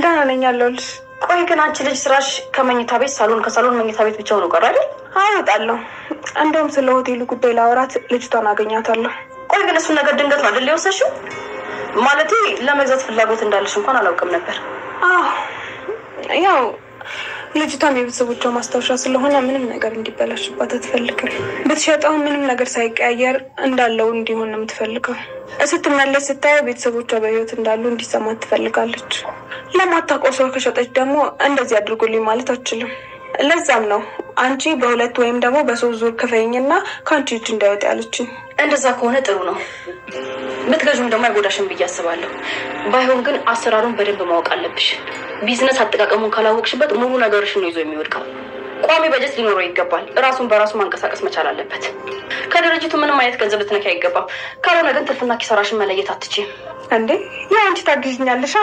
ደህና ነኝ አለሁልሽ። ቆይ ግን አንቺ ልጅ ስራሽ ከመኝታ ቤት ሳሎን ከሳሎን መኝታ ቤት ብቻ ነው ቀረ አይደል? አወጣለሁ። እንደውም ስለ ሆቴሉ ጉዳይ ላወራት ልጅቷን አገኛታለሁ። ቆይ ግን እሱን ነገር ድንገት ነው አይደል የወሰንሽው? ማለቴ ለመግዛት ፍላጎት እንዳለሽ እንኳን አላውቅም ነበር። ያው ልጅቷም የቤተሰቦቿ ማስታወሻ ስለሆነ ምንም ነገር እንዲበላሽባት አትፈልግም። ብትሸጠው ምንም ነገር ሳይቀያየር እንዳለው እንዲሆን ነው የምትፈልገው። ስትመለስ ስታየው ቤተሰቦቿ በህይወት እንዳሉ እንዲሰማት ትፈልጋለች። ለማታውቀው ሰው ከሸጠች ደግሞ እንደዚህ አድርጉልኝ ማለት አትችልም። ለዛም ነው አንቺ በሁለት ወይም ደግሞ በሶስት ዙር ክፈይኝና ከአንቺ እጅ እንዳይወጣ ያለችኝ። እንደዛ ከሆነ ጥሩ ነው። ብትገዥም ደግሞ አይጎዳሽም ብዬ አስባለሁ። ባይሆን ግን አሰራሩን በደንብ ማወቅ አለብሽ። ቢዝነስ አጠቃቀሙን ካላወቅሽበት ሙሉ ነገርሽን ነው ይዞ የሚወድቀው። ቋሚ በጀት ሊኖረው ይገባል። ራሱን በራሱ ማንቀሳቀስ መቻል አለበት። ከድርጅቱ ምንም አይነት ገንዘብ ልትነኪ አይገባም። ካልሆነ ግን ትርፍና ኪሳራሽን መለየት አትችይም። እንዴ ያው አንቺ ታግዥኛለሽ።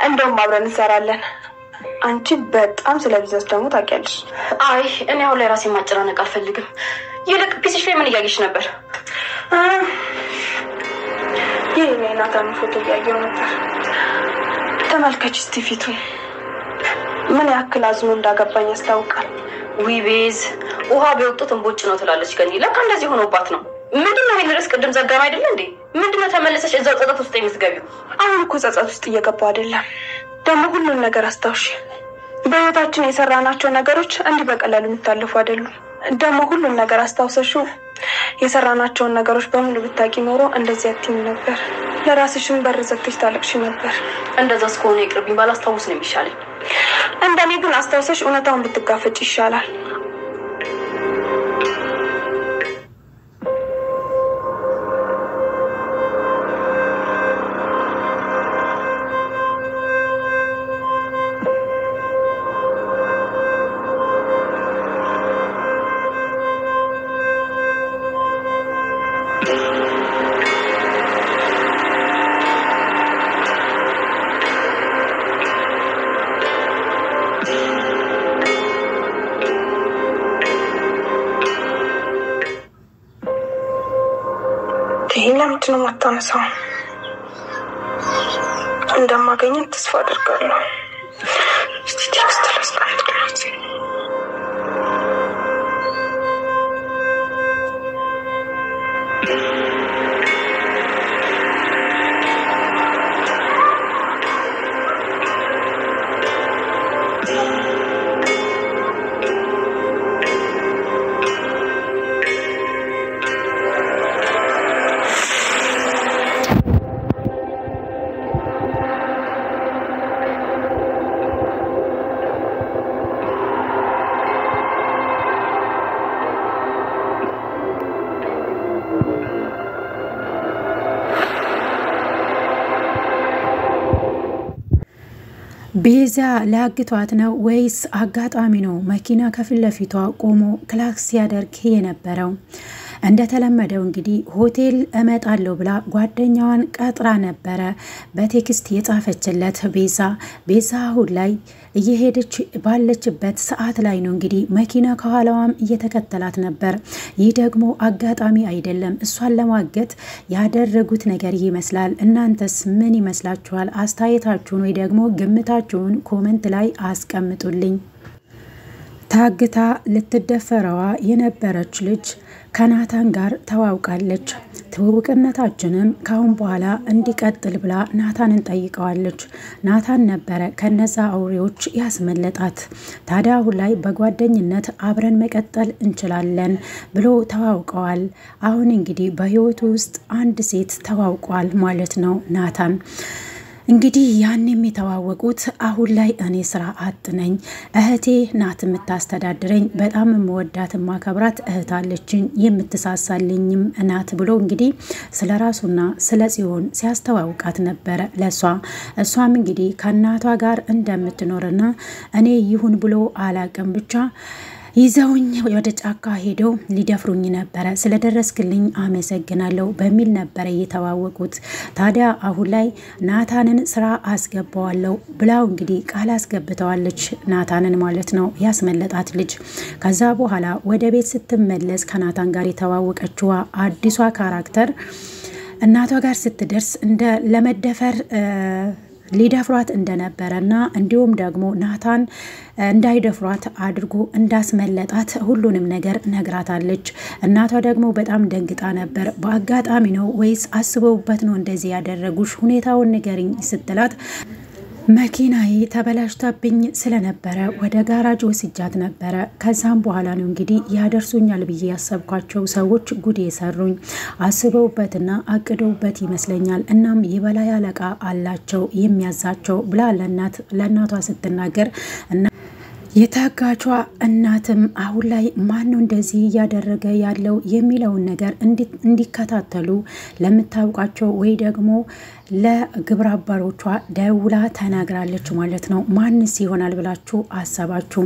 እንደውም አብረን እንሰራለን። አንቺ በጣም ስለ ቢዝነስ ደግሞ ታውቂያለሽ። አይ እኔ አሁን ላይ ራሴን ማጨናነቅ አልፈልግም። ይልቅ ፒስሽ ላይ ምን እያየሽ ነበር? ይህ የናታን ፎቶ እያየሁ ነበር። ተመልከች እስቲ ፊቱን ምን ያክል አዝኖ እንዳገባኝ ያስታውቃል። ዊቤዝ ውሃ ቢወጡት እንቦጭ ነው ትላለች። ግን ለካ እንደዚህ ሆኖባት ነው። ምንድነው ይሄን ርዕስ ቅድም ዘጋም አይደል እንዴ? ምንድነው ተመለሰሽ እዛው ጸጸት ውስጥ የምትገቢው? አሁን እኮ ጸጸት ውስጥ እየገባሁ አይደለም። ደግሞ ሁሉን ነገር አስታውሽ። በህይወታችን የሰራናቸው ነገሮች እንዲህ በቀላሉ የሚታለፉ አይደሉም። ደግሞ ሁሉን ነገር አስታውሰሽው የሰራናቸውን ነገሮች በሙሉ ብታቂ ኖሮ እንደዚህ አትይም ነበር። ለራስሽም በር ዘግተሽ ታለቅሽ ነበር። እንደዛስ ከሆነ ይቅርብኝ፣ ባላስታውስ ነው የሚሻለኝ። እንደኔ ግን አስታውሰሽ እውነታውን ብትጋፈጭ ይሻላል። ለምንድን ነው የማታነሳው? እንደማገኘት ተስፋ አደርጋለሁ። እስቲ ቴክስት ላስቀምጥላት። ቤዛ ላግቷት ነው ወይስ አጋጣሚ ነው መኪና ከፊት ለፊቷ ቆሞ ክላክስ ሲያደርግ የነበረው? እንደተለመደው እንግዲህ ሆቴል እመጣለሁ ብላ ጓደኛዋን ቀጥራ ነበረ በቴክስት የጻፈችለት ቤዛ አሁን ላይ እየሄደች ባለችበት ሰዓት ላይ ነው እንግዲህ መኪና ከኋላዋም እየተከተላት ነበር። ይህ ደግሞ አጋጣሚ አይደለም፣ እሷን ለማገት ያደረጉት ነገር ይመስላል። እናንተስ ምን ይመስላችኋል? አስተያየታችሁን ወይ ደግሞ ግምታችሁን ኮሜንት ላይ አስቀምጡልኝ። ታግታ ልትደፈረዋ የነበረች ልጅ ከናታን ጋር ተዋውቃለች። ትውውቅነታችንም ካሁን በኋላ እንዲቀጥል ብላ ናታንን ጠይቀዋለች። ናታን ነበረ ከነዛ አውሬዎች ያስመለጣት። ታዲያ አሁን ላይ በጓደኝነት አብረን መቀጠል እንችላለን ብሎ ተዋውቀዋል። አሁን እንግዲህ በህይወቱ ውስጥ አንድ ሴት ተዋውቋል ማለት ነው ናታን። እንግዲህ ያንም የተዋወቁት አሁን ላይ እኔ ስራ አጥ ነኝ፣ እህቴ ናት የምታስተዳድረኝ፣ በጣም የምወዳት ማከብራት እህት አለችኝ፣ የምትሳሳልኝም ናት ብሎ እንግዲህ ስለ ራሱና ስለ ጽዮን ሲያስተዋውቃት ነበረ ለሷ። እሷም እንግዲህ ከእናቷ ጋር እንደምትኖርና እኔ ይሁን ብሎ አላቅም ብቻ ይዘውኝ ወደ ጫካ ሄደው ሊደፍሩኝ ነበረ፣ ስለደረስክልኝ አመሰግናለሁ በሚል ነበረ የተዋወቁት። ታዲያ አሁን ላይ ናታንን ስራ አስገባዋለሁ ብላው እንግዲህ ቃል አስገብተዋለች፣ ናታንን ማለት ነው ያስመለጣት ልጅ። ከዛ በኋላ ወደ ቤት ስትመለስ ከናታን ጋር የተዋወቀችዋ አዲሷ ካራክተር እናቷ ጋር ስትደርስ እንደ ለመደፈር ሊደፍሯት እንደነበረና እንዲሁም ደግሞ ናታን እንዳይደፍሯት አድርጎ እንዳስመለጣት ሁሉንም ነገር ነግራታለች። እናቷ ደግሞ በጣም ደንግጣ ነበር። በአጋጣሚ ነው ወይስ አስበውበት ነው እንደዚህ ያደረጉሽ? ሁኔታውን ንገሪኝ ስትላት መኪናዬ ተበላሽታብኝ ስለነበረ ወደ ጋራጅ ወስጃት ነበረ። ከዛም በኋላ ነው እንግዲህ ያደርሱኛል ብዬ ያሰብኳቸው ሰዎች ጉድ የሰሩኝ። አስበውበትና አቅደውበት ይመስለኛል። እናም የበላይ አለቃ አላቸው የሚያዛቸው ብላ ለእናቷ ስትናገር እና የታጋቿ እናትም አሁን ላይ ማን ነው እንደዚህ እያደረገ ያለው የሚለውን ነገር እንዲከታተሉ ለምታውቃቸው ወይ ደግሞ ለግብረ አባሮቿ ደውላ ተናግራለች ማለት ነው። ማንስ ይሆናል ብላችሁ አሰባችሁ?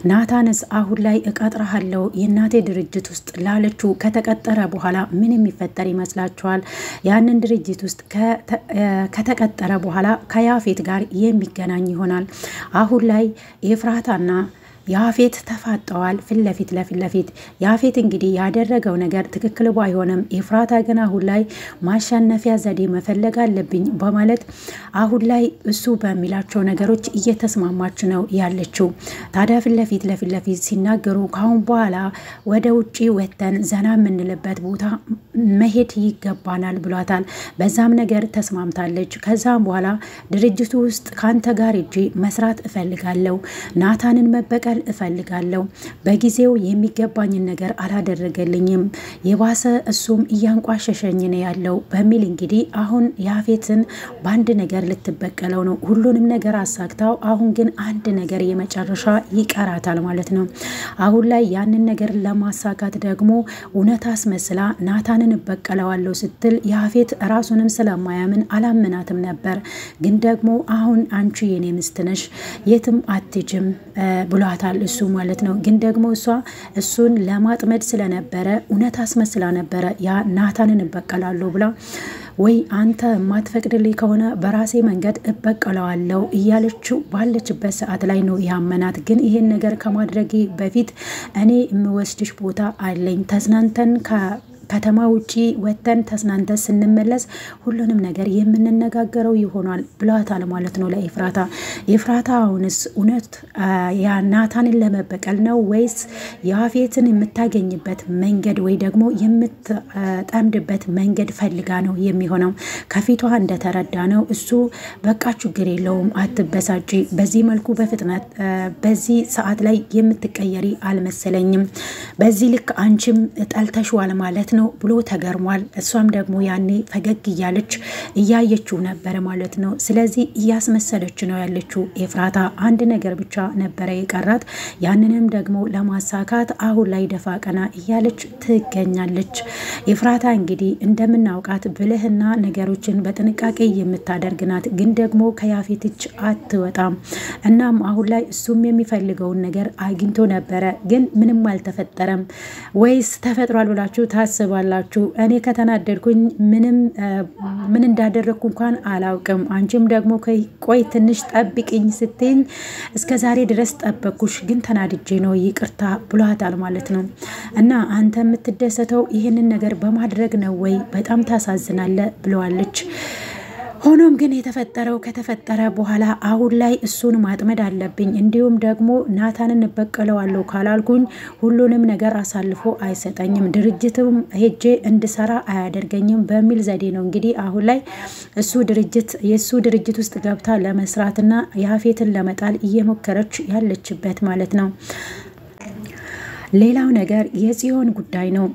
ናታንስ አሁን ላይ እቀጥራለሁ የእናቴ ድርጅት ውስጥ ላለችው ከተቀጠረ በኋላ ምን የሚፈጠር ይመስላችኋል? ያንን ድርጅት ውስጥ ከተቀጠረ በኋላ ከያፌት ጋር የሚገናኝ ይሆናል። አሁን ላይ ኤፍራታና ያፌት ተፋጠዋል ፊት ለፊት። ያፌት እንግዲህ ያደረገው ነገር ትክክል ባይሆንም ኤፍራታ ግን አሁን ላይ ማሸነፊያ ዘዴ መፈለግ አለብኝ በማለት አሁን ላይ እሱ በሚላቸው ነገሮች እየተስማማች ነው ያለችው። ታዲያ ፊት ለፊት ሲናገሩ ካሁን በኋላ ወደ ውጪ ወተን ዘና የምንልበት ቦታ መሄድ ይገባናል ብሏታል። በዛም ነገር ተስማምታለች። ከዛም በኋላ ድርጅቱ ውስጥ ካንተ ጋር እጄ መስራት እፈልጋለሁ፣ ናታንን መበቀል እፈልጋለሁ፣ በጊዜው የሚገባኝን ነገር አላደረገልኝም፣ የባሰ እሱም እያንቋሸሸኝ ነው ያለው በሚል እንግዲህ አሁን ያፌትን በአንድ ነገር ልትበቀለው ነው። ሁሉንም ነገር አሳክታው አሁን ግን አንድ ነገር የመጨረሻ ይቀራታል ማለት ነው። አሁን ላይ ያንን ነገር ለማሳካት ደግሞ እውነት አስመስላ ናታንን እበቀለዋለሁ ስትል ያፌት ራሱንም ስለማያምን አላመናትም ነበር። ግን ደግሞ አሁን አንቺ የኔ ሚስት ነሽ የትም አትጅም ብሏታል እሱ ማለት ነው። ግን ደግሞ እሱን ለማጥመድ ስለነበረ እውነት አስመስላ ነበረ ያ ናታንን እበቀላለሁ ብላ ወይ አንተ ማትፈቅድልኝ ከሆነ በራሴ መንገድ እበቀለዋለሁ እያለችው ባለችበት ሰዓት ላይ ነው ያመናት። ግን ይሄን ነገር ከማድረጌ በፊት እኔ የምወስድሽ ቦታ አለኝ፣ ተዝናንተን ከተማ ውጪ ወተን ተስናንተ ስንመለስ ሁሉንም ነገር የምንነጋገረው ይሆናል ብሏታል ማለት ነው ለኤፍራታ። ኤፍራታ አሁንስ እውነት ያ ናታንን ለመበቀል ነው ወይስ ያፌትን የምታገኝበት መንገድ ወይ ደግሞ የምትጠምድበት መንገድ ፈልጋ ነው የሚሆነው? ከፊቷ እንደተረዳ ነው እሱ በቃ ችግር የለውም አትበሳጪ፣ በዚህ መልኩ በፍጥነት በዚህ ሰዓት ላይ የምትቀየሪ አልመሰለኝም፣ በዚህ ልክ አንቺም ጠልተሽዋል ማለት ነው ብሎ ተገርሟል። እሷም ደግሞ ያኔ ፈገግ እያለች እያየችው ነበር ማለት ነው። ስለዚህ እያስመሰለች ነው ያለችው ኤፍራታ። አንድ ነገር ብቻ ነበረ የቀራት፣ ያንንም ደግሞ ለማሳካት አሁን ላይ ደፋ ቀና እያለች ትገኛለች። ኤፍራታ እንግዲህ እንደምናውቃት ብልህና ነገሮችን በጥንቃቄ የምታደርግ ናት። ግን ደግሞ ከያፌት እጅ አትወጣም። እናም አሁን ላይ እሱም የሚፈልገውን ነገር አግኝቶ ነበረ፣ ግን ምንም አልተፈጠረም። ወይስ ተፈጥሯል ብላችሁ ታስባላችሁ? እኔ ከተናደድኩኝ ምን እንዳደረግኩ እንኳን አላውቅም። አንቺም ደግሞ ቆይ ትንሽ ጠብቅኝ ስትኝ እስከ ዛሬ ድረስ ጠበቅኩሽ፣ ግን ተናድጄ ነው ይቅርታ ብሏታል ማለት ነው። እና አንተ የምትደሰተው ይህንን ነገር በማድረግ ነው ወይ? በጣም ታሳዝናለ ብለዋለች። ሆኖም ግን የተፈጠረው ከተፈጠረ በኋላ አሁን ላይ እሱን ማጥመድ አለብኝ፣ እንዲሁም ደግሞ ናታንን እበቀለዋለሁ ካላልኩኝ ሁሉንም ነገር አሳልፎ አይሰጠኝም፣ ድርጅትም ሄጄ እንድሰራ አያደርገኝም በሚል ዘዴ ነው እንግዲህ አሁን ላይ የሱ ድርጅት ውስጥ ገብታ ለመስራትና ያፌትን ለመጣል እየሞከረች ያለችበት ማለት ነው። ሌላው ነገር የጽዮን ጉዳይ ነው።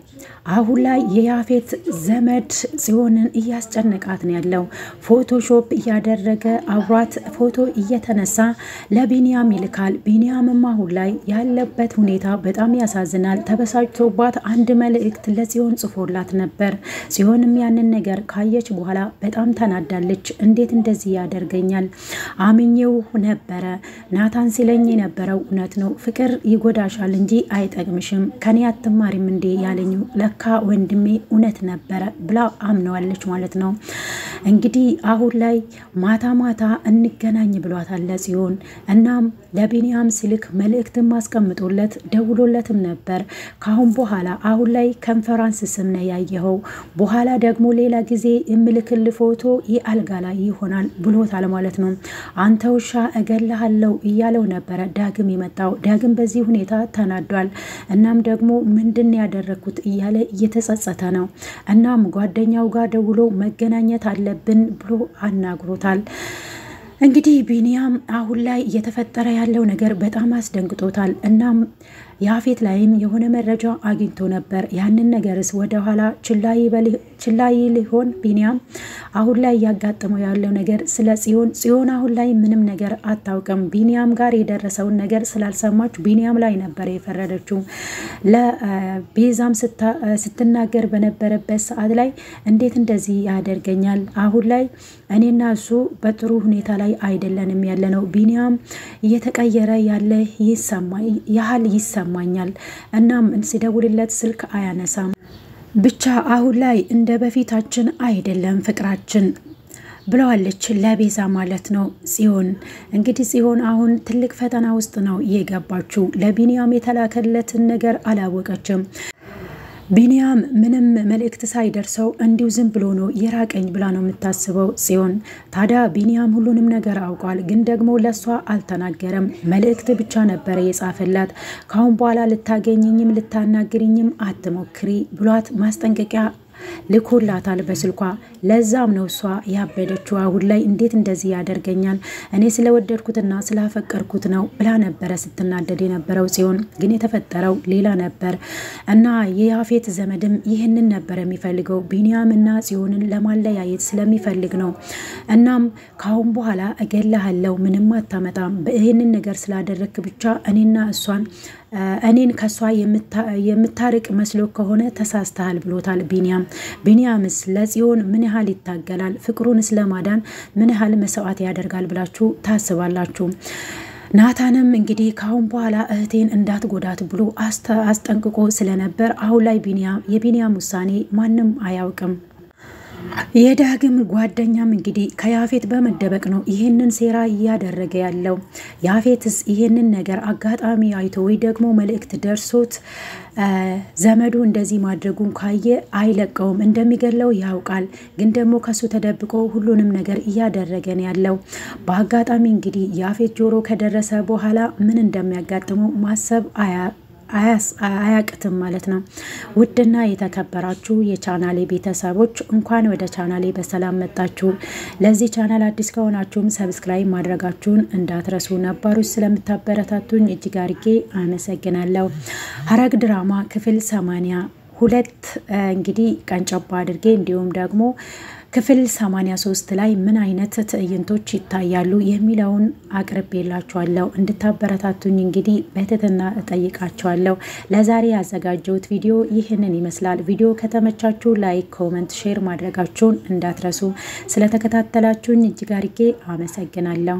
አሁን ላይ የያፌት ዘመድ ጽዮንን እያስጨነቃት ነው ያለው። ፎቶሾፕ እያደረገ አብሯት ፎቶ እየተነሳ ለቢኒያም ይልካል። ቢኒያምም አሁን ላይ ያለበት ሁኔታ በጣም ያሳዝናል። ተበሳጭቶባት አንድ መልእክት ለጽዮን ጽፎላት ነበር። ጽዮንም ያንን ነገር ካየች በኋላ በጣም ተናዳለች። እንዴት እንደዚህ ያደርገኛል? አምኜው ነበረ። ናታን ሲለኝ የነበረው እውነት ነው። ፍቅር ይጎዳሻል እንጂ አይጠቅምሽም። ከኔ አትማሪም እንዴ ያለኝ ለካ ወንድሜ እውነት ነበረ ብላ አምነዋለች ማለት ነው። እንግዲህ አሁን ላይ ማታ ማታ እንገናኝ ብሏታል ለጽዮን። እናም ለቢኒያም ስልክ መልእክትም ማስቀምጦለት ደውሎለትም ነበር። ካሁን በኋላ አሁን ላይ ኮንፈረንስ ስም ነው ያየኸው፣ በኋላ ደግሞ ሌላ ጊዜ እምልክል ፎቶ የአልጋ ላይ ይሆናል ብሎታል ማለት ነው። አንተ ውሻ እገልሃለሁ እያለው ነበረ ዳግም የመጣው። ዳግም በዚህ ሁኔታ ተናዷል። እናም ደግሞ ምንድን ያደረኩት እያለ እየተጸጸተ ነው። እናም ጓደኛው ጋር ደውሎ መገናኘት አለብን ብሎ አናግሮታል። እንግዲህ ቢኒያም አሁን ላይ እየተፈጠረ ያለው ነገር በጣም አስደንግጦታል። እናም ያፌት ላይም የሆነ መረጃ አግኝቶ ነበር። ያንን ነገርስ ወደ ኋላ ችላይ ሊሆን ቢኒያም አሁን ላይ ያጋጠመው ያለው ነገር ስለ ጽዮን አሁን ላይ ምንም ነገር አታውቅም። ቢኒያም ጋር የደረሰውን ነገር ስላልሰማች ቢኒያም ላይ ነበር የፈረደችው። ለቤዛም ስትናገር በነበረበት ሰዓት ላይ እንዴት እንደዚህ ያደርገኛል? አሁን ላይ እኔና እሱ በጥሩ ሁኔታ ላይ አይደለንም ያለነው። ቢኒያም እየተቀየረ ያለ ይሰማኛል። እናም ሲደውልለት ስልክ አያነሳም። ብቻ አሁን ላይ እንደ በፊታችን አይደለም ፍቅራችን ብለዋለች ለቤዛ ማለት ነው ጽዮን። እንግዲህ ጽዮን አሁን ትልቅ ፈተና ውስጥ ነው የገባችው። ለቢኒያም የተላከለትን ነገር አላወቀችም። ቢኒያም ምንም መልእክት ሳይደርሰው እንዲሁ ዝም ብሎ ነው የራቀኝ ብላ ነው የምታስበው ጽዮን። ታዲያ ቢኒያም ሁሉንም ነገር አውቋል፣ ግን ደግሞ ለሷ አልተናገረም። መልእክት ብቻ ነበረ የጻፈላት። ካሁን በኋላ ልታገኝኝም ልታናግርኝም አትሞክሪ ብሏት ማስጠንቀቂያ ልኮላታል በስልኳ። ለዛም ነው እሷ ያበደችው። አሁን ላይ እንዴት እንደዚህ ያደርገኛል? እኔ ስለወደድኩትና ስላፈቀርኩት ነው ብላ ነበረ ስትናደድ የነበረው ጽዮን። ግን የተፈጠረው ሌላ ነበር እና የያፌት ዘመድም ይህንን ነበር የሚፈልገው፣ ቢኒያምና ጽዮንን ለማለያየት ስለሚፈልግ ነው። እናም ካሁን በኋላ እገላሃለው፣ ምንም አታመጣም፣ ይህንን ነገር ስላደረክ ብቻ እኔን ከሷ የምታርቅ መስሎ ከሆነ ተሳስተሃል ብሎታል ቢኒያም። ቢኒያምስ ለጽዮን ምን ያህል ይታገላል? ፍቅሩንስ ለማዳን ምን ያህል መስዋዕት ያደርጋል ብላችሁ ታስባላችሁ? ናታንም እንግዲህ ካሁን በኋላ እህቴን እንዳትጎዳት ብሎ አስጠንቅቆ ስለነበር አሁን ላይ የቢኒያም ውሳኔ ማንም አያውቅም። የዳግም ጓደኛም እንግዲህ ከያፌት በመደበቅ ነው ይሄንን ሴራ እያደረገ ያለው። ያፌትስ ይሄንን ነገር አጋጣሚ አይቶ ወይ ደግሞ መልእክት ደርሶት ዘመዱ እንደዚህ ማድረጉን ካየ አይለቀውም፣ እንደሚገለው ያውቃል። ግን ደግሞ ከሱ ተደብቆ ሁሉንም ነገር እያደረገን ያለው በአጋጣሚ እንግዲህ ያፌት ጆሮ ከደረሰ በኋላ ምን እንደሚያጋጥመው ማሰብ አያቅትም ማለት ነው። ውድና የተከበራችሁ የቻናሌ ቤተሰቦች እንኳን ወደ ቻናሌ በሰላም መጣችሁ። ለዚህ ቻናል አዲስ ከሆናችሁም ሰብስክራይብ ማድረጋችሁን እንዳትረሱ። ነባሮች ስለምታበረታቱኝ እጅግ አርጌ አመሰግናለሁ። ሐረግ ድራማ ክፍል 82 እንግዲህ ቀንጨባ አድርጌ እንዲሁም ደግሞ ክፍል 83 ላይ ምን አይነት ትዕይንቶች ይታያሉ የሚለውን አቅርቤላችኋለሁ። እንድታበረታቱኝ እንግዲህ በትህትና እጠይቃችኋለሁ። ለዛሬ ያዘጋጀሁት ቪዲዮ ይህንን ይመስላል። ቪዲዮ ከተመቻችሁ ላይክ፣ ኮሜንት፣ ሼር ማድረጋችሁን እንዳትረሱ። ስለተከታተላችሁኝ እጅግ አድርጌ አመሰግናለሁ።